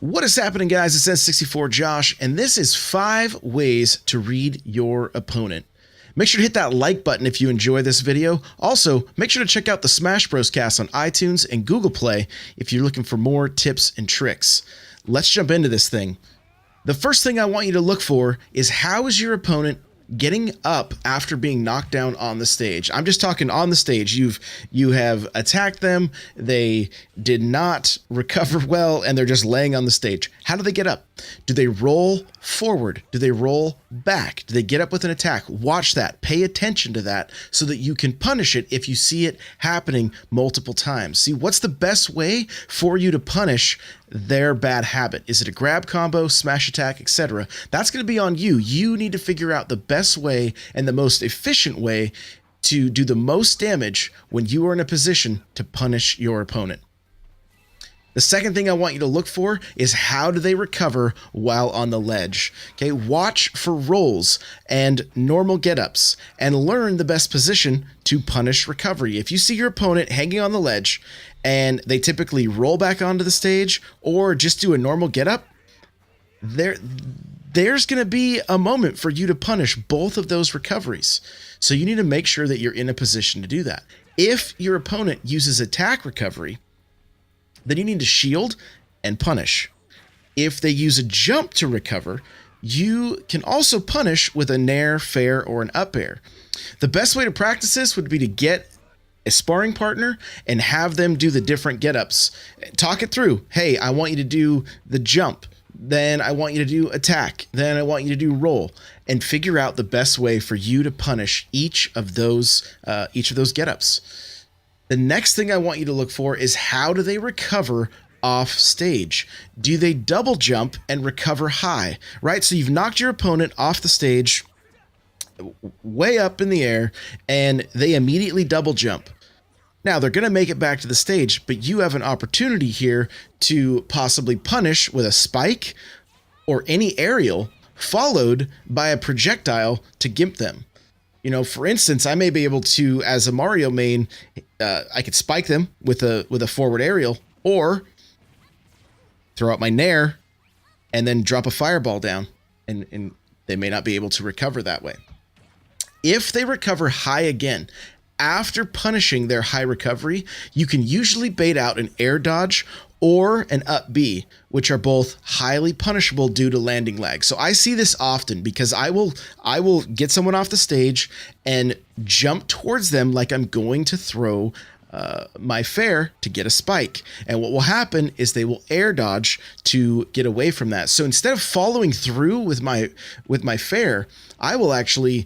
What is happening, guys? It's N64 Josh, and this is 5 ways to read your opponent. Make sure to hit that like button if you enjoy this video. Also, make sure to check out the Smash Bros. Cast on iTunes and Google Play if you're looking for more tips and tricks. Let's jump into this thing. The first thing I want you to look for is how is your opponent getting up after being knocked down on the stage. I'm just talking on the stage. You have attacked them, they did not recover well, and they're just laying on the stage. How do they get up? Do they roll forward? Do they roll back? Do they get up with an attack? Watch that. Pay attention to that so that you can punish it if you see it happening multiple times. See, what's the best way for you to punish their bad habit? Is it a grab combo, smash attack, etc.? That's going to be on you. You need to figure out the best way and the most efficient way to do the most damage when you are in a position to punish your opponent. The second thing I want you to look for is how do they recover while on the ledge. Okay, watch for rolls and normal get-ups and learn the best position to punish recovery. If you see your opponent hanging on the ledge and they typically roll back onto the stage or just do a normal get-up, there's going to be a moment for you to punish both of those recoveries. So you need to make sure that you're in a position to do that. If your opponent uses attack recovery, then you need to shield and punish. If they use a jump to recover, you can also punish with a nair, fair, or an up air. The best way to practice this would be to get a sparring partner and have them do the different get-ups. Talk it through. Hey, I want you to do the jump. Then I want you to do attack. Then I want you to do roll. And figure out the best way for you to punish each of those get-ups. The next thing I want you to look for is how do they recover off stage? Do they double jump and recover high, right? So you've knocked your opponent off the stage way up in the air and they immediately double jump. Now they're going to make it back to the stage, but you have an opportunity here to possibly punish with a spike or any aerial followed by a projectile to gimp them. You know, for instance, I may be able to, as a Mario main, I could spike them with a forward aerial, or throw out my nair and then drop a fireball down, and they may not be able to recover that way. If they recover high again, after punishing their high recovery, you can usually bait out an air dodge or an up B, which are both highly punishable due to landing lag. So I see this often because I will get someone off the stage and jump towards them like I'm going to throw my fair to get a spike. And what will happen is they will air dodge to get away from that. So instead of following through with my fair, I will actually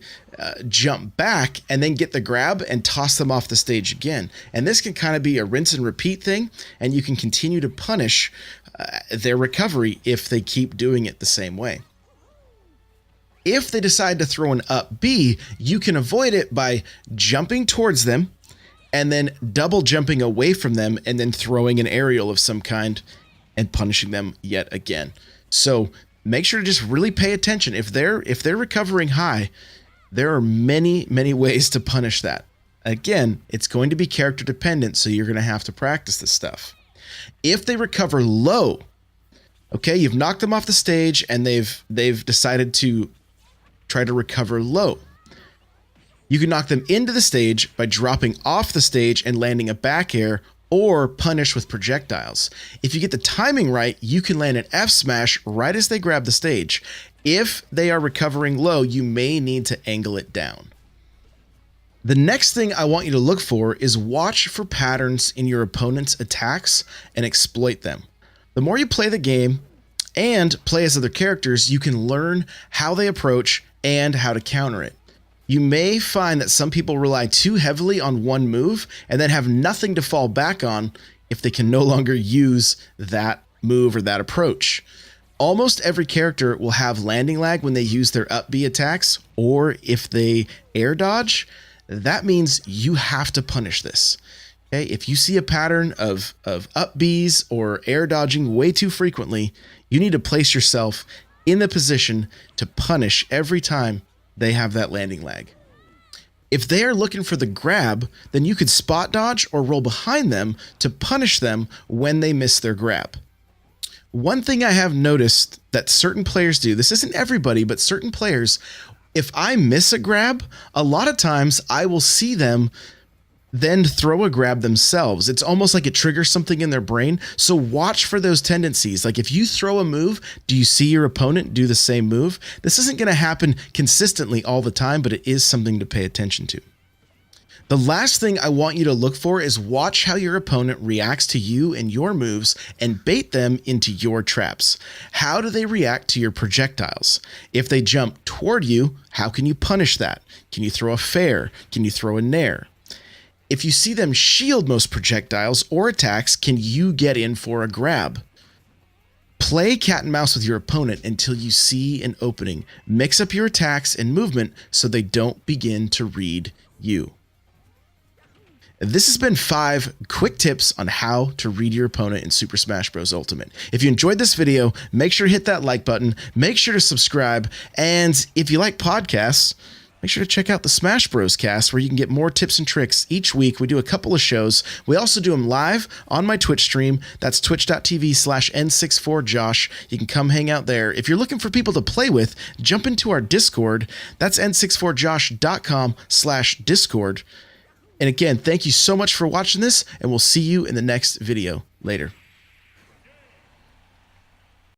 jump back and then get the grab and toss them off the stage again. And this can kind of be a rinse and repeat thing, and you can continue to punish their recovery if they keep doing it the same way. If they decide to throw an up B, you can avoid it by jumping towards them and then double jumping away from them and then throwing an aerial of some kind and punishing them yet again. So make sure to just really pay attention. If they're recovering high, there are many, many ways to punish that. Again, it's going to be character dependent, so you're going to have to practice this stuff. If they recover low, okay, you've knocked them off the stage and they've decided to try to recover low. You can knock them into the stage by dropping off the stage and landing a back air, or punish with projectiles. If you get the timing right, you can land an F smash right as they grab the stage. If they are recovering low, you may need to angle it down. The next thing I want you to look for is watch for patterns in your opponent's attacks and exploit them. The more you play the game and play as other characters, you can learn how they approach and how to counter it. You may find that some people rely too heavily on one move and then have nothing to fall back on if they can no longer use that move or that approach. Almost every character will have landing lag when they use their up B attacks, or if they air dodge, that means you have to punish this. Okay? If you see a pattern of up Bs or air dodging way too frequently, you need to place yourself in the position to punish every time they have that landing lag. If they are looking for the grab, then you could spot dodge or roll behind them to punish them when they miss their grab. One thing I have noticed that certain players do, this isn't everybody, but certain players, if I miss a grab, a lot of times I will see them then throw a grab themselves. It's almost like it triggers something in their brain. So watch for those tendencies. Like if you throw a move, do you see your opponent do the same move? This isn't going to happen consistently all the time, but it is something to pay attention to. The last thing I want you to look for is watch how your opponent reacts to you and your moves and bait them into your traps. How do they react to your projectiles? If they jump toward you, how can you punish that? Can you throw a fair? Can you throw a nair? If you see them shield most projectiles or attacks, can you get in for a grab? Play cat and mouse with your opponent until you see an opening. Mix up your attacks and movement so they don't begin to read you. This has been 5 quick tips on how to read your opponent in Super Smash Bros. Ultimate. If you enjoyed this video, make sure to hit that like button, make sure to subscribe, and if you like podcasts, make sure to check out the Smash Bros. Cast, where you can get more tips and tricks each week. We do a couple of shows. We also do them live on my Twitch stream. That's twitch.tv/N64Josh. You can come hang out there. If you're looking for people to play with, jump into our Discord. That's n64josh.com/Discord. And again, thank you so much for watching this, and we'll see you in the next video. Later.